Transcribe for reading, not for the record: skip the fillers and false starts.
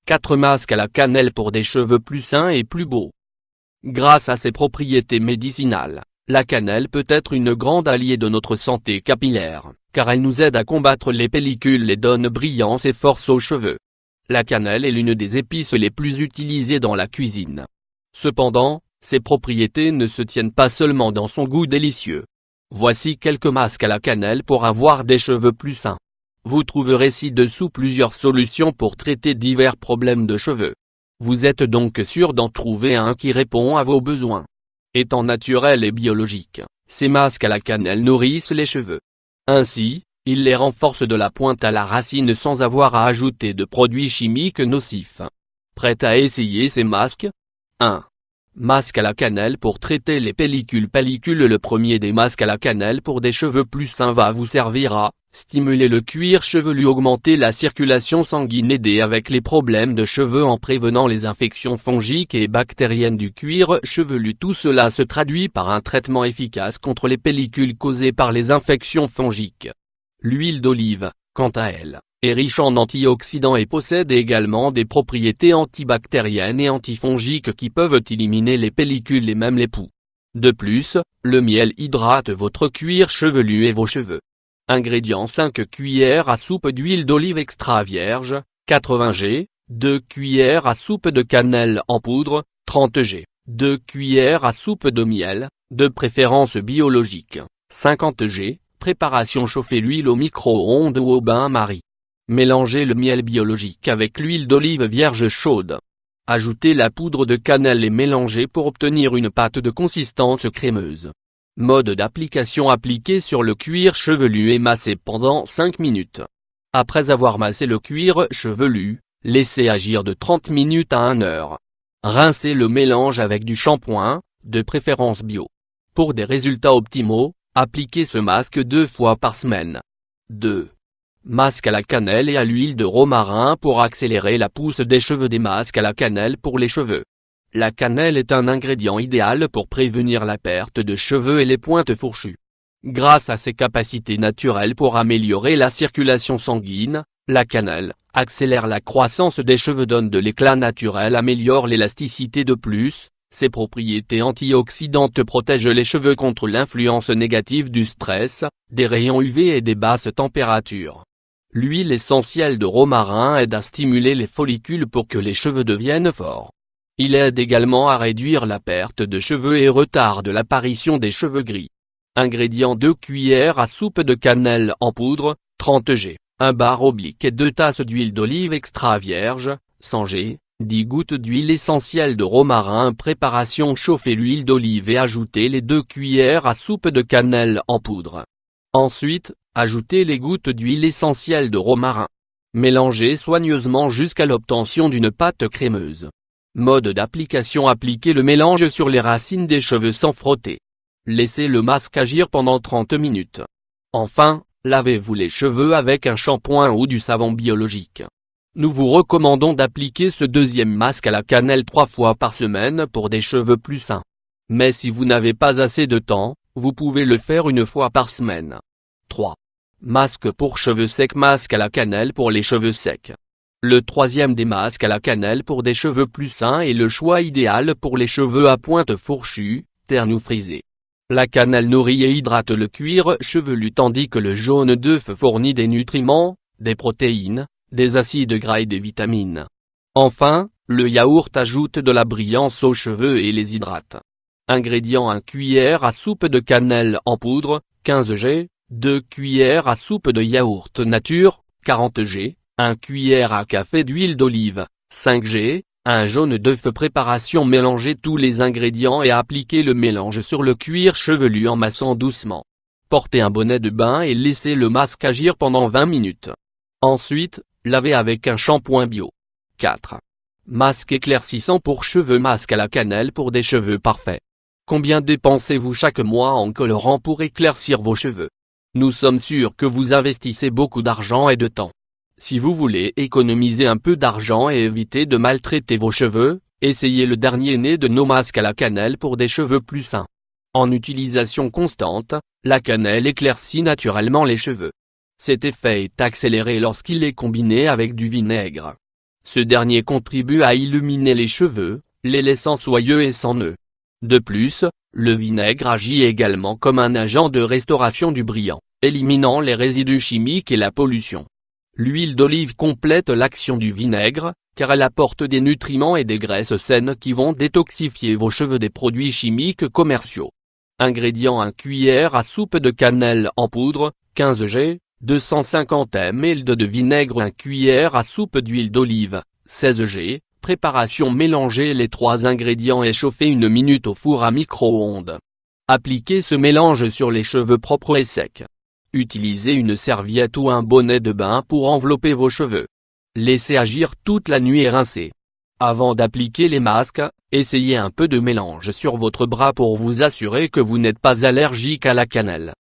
4 masques à la cannelle pour des cheveux plus sains et plus beaux. Grâce à ses propriétés médicinales, la cannelle peut être une grande alliée de notre santé capillaire, car elle nous aide à combattre les pellicules et donne brillance et force aux cheveux. La cannelle est l'une des épices les plus utilisées dans la cuisine. Cependant, ses propriétés ne se tiennent pas seulement dans son goût délicieux. Voici quelques masques à la cannelle pour avoir des cheveux plus sains. Vous trouverez ci-dessous plusieurs solutions pour traiter divers problèmes de cheveux. Vous êtes donc sûr d'en trouver un qui répond à vos besoins. Étant naturels et biologiques, ces masques à la cannelle nourrissent les cheveux. Ainsi, ils les renforcent de la pointe à la racine sans avoir à ajouter de produits chimiques nocifs. Prêt à essayer ces masques? 1. Masque à la cannelle pour traiter les pellicules. Le premier des masques à la cannelle pour des cheveux plus sains va vous servir à stimuler le cuir chevelu, augmenter la circulation sanguine, aider avec les problèmes de cheveux en prévenant les infections fongiques et bactériennes du cuir chevelu. Tout cela se traduit par un traitement efficace contre les pellicules causées par les infections fongiques. L'huile d'olive, quant à elle, est riche en antioxydants et possède également des propriétés antibactériennes et antifongiques qui peuvent éliminer les pellicules et même les poux. De plus, le miel hydrate votre cuir chevelu et vos cheveux. Ingrédients: 5 cuillères à soupe d'huile d'olive extra vierge, 80 g, 2 cuillères à soupe de cannelle en poudre, 30 g, 2 cuillères à soupe de miel, de préférence biologique, 50 g, préparation: chauffer l'huile au micro-ondes ou au bain-marie. Mélangez le miel biologique avec l'huile d'olive vierge chaude. Ajoutez la poudre de cannelle et mélangez pour obtenir une pâte de consistance crémeuse. Mode d'application: appliquer sur le cuir chevelu et masser pendant 5 minutes. Après avoir massé le cuir chevelu, laissez agir de 30 minutes à 1 heure. Rincez le mélange avec du shampoing, de préférence bio. Pour des résultats optimaux, appliquez ce masque 2 fois par semaine. 2. Masque à la cannelle et à l'huile de romarin pour accélérer la pousse des cheveux. Des masques à la cannelle pour les cheveux. La cannelle est un ingrédient idéal pour prévenir la perte de cheveux et les pointes fourchues. Grâce à ses capacités naturelles pour améliorer la circulation sanguine, la cannelle accélère la croissance des cheveux, donne de l'éclat naturel, améliore l'élasticité. De plus, ses propriétés antioxydantes protègent les cheveux contre l'influence négative du stress, des rayons UV et des basses températures. L'huile essentielle de romarin aide à stimuler les follicules pour que les cheveux deviennent forts. Il aide également à réduire la perte de cheveux et retarde l'apparition des cheveux gris. Ingrédients: 2 cuillères à soupe de cannelle en poudre, 30 g, 1 bar oblique et 2 tasses d'huile d'olive extra vierge, 100 g, 10 gouttes d'huile essentielle de romarin. Préparation: chauffer l'huile d'olive et ajoutez les 2 cuillères à soupe de cannelle en poudre. Ensuite, ajoutez les gouttes d'huile essentielle de romarin. Mélangez soigneusement jusqu'à l'obtention d'une pâte crémeuse. Mode d'application: appliquez le mélange sur les racines des cheveux sans frotter. Laissez le masque agir pendant 30 minutes. Enfin, lavez-vous les cheveux avec un shampoing ou du savon biologique. Nous vous recommandons d'appliquer ce deuxième masque à la cannelle 3 fois par semaine pour des cheveux plus sains. Mais si vous n'avez pas assez de temps, vous pouvez le faire 1 fois par semaine. 3. Masque pour cheveux secs. Masque à la cannelle pour les cheveux secs. Le troisième des masques à la cannelle pour des cheveux plus sains est le choix idéal pour les cheveux à pointe fourchue, ternes ou frisés. La cannelle nourrit et hydrate le cuir chevelu tandis que le jaune d'œuf fournit des nutriments, des protéines, des acides gras et des vitamines. Enfin, le yaourt ajoute de la brillance aux cheveux et les hydrate. Ingrédients: 1 cuillère à soupe de cannelle en poudre, 15 g, 2 cuillères à soupe de yaourt nature, 40 g, 1 cuillère à café d'huile d'olive, 5 g, 1 jaune d'œuf. Préparation: mélangez tous les ingrédients et appliquez le mélange sur le cuir chevelu en massant doucement. Portez un bonnet de bain et laissez le masque agir pendant 20 minutes. Ensuite, lavez avec un shampoing bio. 4. Masque éclaircissant pour cheveux. Masque à la cannelle pour des cheveux parfaits. Combien dépensez-vous chaque mois en colorant pour éclaircir vos cheveux? Nous sommes sûrs que vous investissez beaucoup d'argent et de temps. Si vous voulez économiser un peu d'argent et éviter de maltraiter vos cheveux, essayez le dernier né de nos masques à la cannelle pour des cheveux plus sains. En utilisation constante, la cannelle éclaircit naturellement les cheveux. Cet effet est accéléré lorsqu'il est combiné avec du vinaigre. Ce dernier contribue à illuminer les cheveux, les laissant soyeux et sans nœuds. De plus, le vinaigre agit également comme un agent de restauration du brillant, éliminant les résidus chimiques et la pollution. L'huile d'olive complète l'action du vinaigre, car elle apporte des nutriments et des graisses saines qui vont détoxifier vos cheveux des produits chimiques commerciaux. Ingrédients: 1 cuillère à soupe de cannelle en poudre, 15 g, 250 ml de vinaigre, 1 cuillère à soupe d'huile d'olive, 16 g. Préparation: mélanger les 3 ingrédients et chauffer 1 minute au four à micro-ondes. Appliquez ce mélange sur les cheveux propres et secs. Utilisez une serviette ou un bonnet de bain pour envelopper vos cheveux. Laissez agir toute la nuit et rincez. Avant d'appliquer les masques, essayez un peu de mélange sur votre bras pour vous assurer que vous n'êtes pas allergique à la cannelle.